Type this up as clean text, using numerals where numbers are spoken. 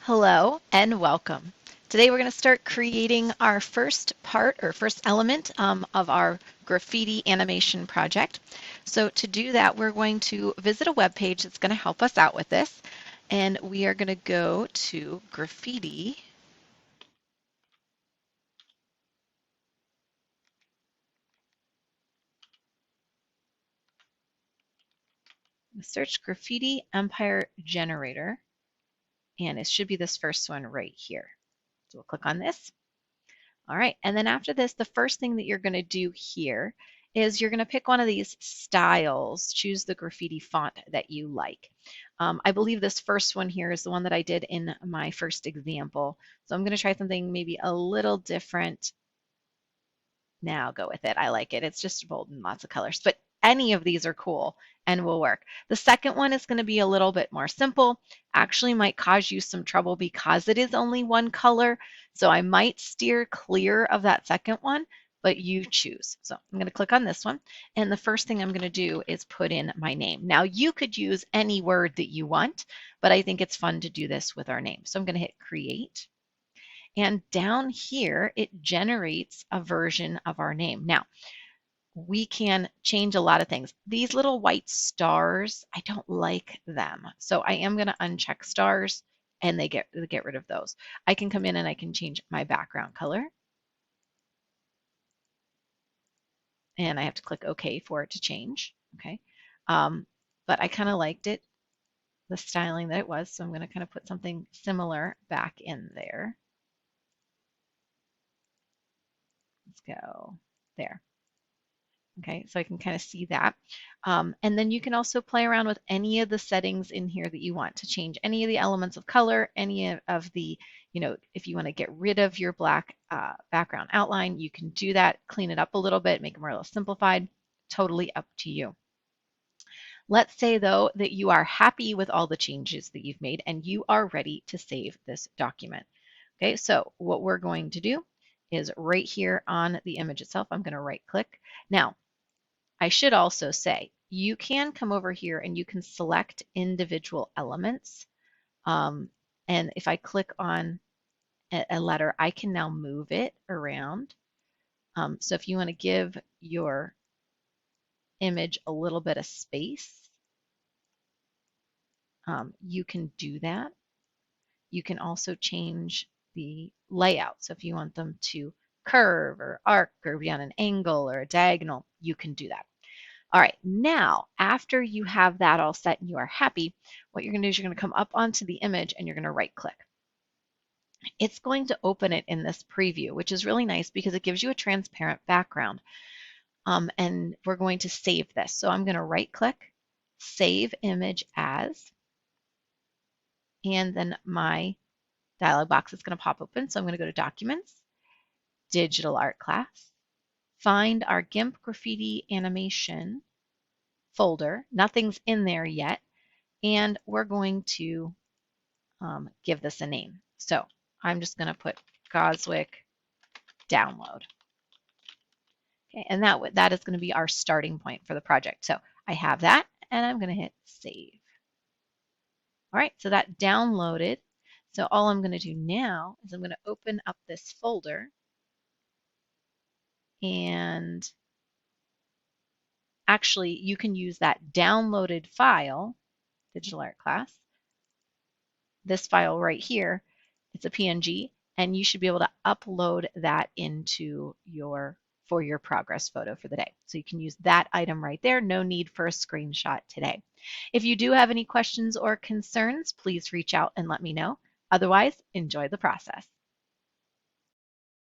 Hello and welcome. Today we're going to start creating our first part or first element of our graffiti animation project. So to do that, we're going to visit a web page that's going to help us out with this. And we are going to go to Graffiti. Search Graffiti Empire Generator. And it should be this first one right here. So we'll click on this. All right, and then after this, the first thing that you're going to do here is you're going to pick one of these styles, choose the graffiti font that you like. I believe this first one here is the one that I did in my first example. So I'm going to try something maybe a little different. Now I'll go with it. I like it. It's just bold and lots of colors, but any of these are cool and will work. The second one is going to be a little bit more simple. Actually might cause you some trouble because it is only one color. So I might steer clear of that second one, but you choose. So I'm going to click on this one. And the first thing I'm going to do is put in my name. Now you could use any word that you want, but I think it's fun to do this with our name. So I'm going to hit create. And down here, it generates a version of our name. Now, we can change a lot of things. These little white stars, I don't like them. So I am going to uncheck stars and they get rid of those. I can come in and I can change my background color. And I have to click OK for it to change. Okay. But I kind of liked it, the styling that it was. So I'm going to kind of put something similar back in there. Let's go there. Okay, so I can kind of see that. And then you can also play around with any of the settings in here that you want to change any of the elements of color, any of the, if you want to get rid of your black background outline, you can do that, clean it up a little bit, make it more a little simplified, totally up to you. Let's say though that you are happy with all the changes that you've made and you are ready to save this document. Okay, so what we're going to do is right here on the image itself, I'm going to right click. Now, I should also say, you can come over here and you can select individual elements. And if I click on a letter, I can now move it around. So if you want to give your image a little bit of space, you can do that. You can also change the layout. So if you want them to curve or arc or be on an angle or a diagonal, you can do that. All right, now after you have that all set and you are happy, what you're going to do is you're going to come up onto the image and you're going to right click. It's going to open it in this preview, which is really nice because it gives you a transparent background. And we're going to save this. So I'm going to right click, save image as, and then my dialog box is going to pop open. So I'm going to go to Documents, Digital Art Class, find our Gimp Graffiti Animation folder. Nothing's in there yet. And we're going to give this a name. So I'm just going to put Goswick download. Okay, and that is going to be our starting point for the project. So I have that, and I'm going to hit save. All right, so that downloaded. So all I'm going to do now is I'm going to open up this folder, and actually you can use that downloaded file, digital art class, this file right here. It's a PNG, and you should be able to upload that into for your progress photo for the day. So you can use that item right there. No need for a screenshot today. If you do have any questions or concerns, please reach out and let me know. Otherwise, enjoy the process.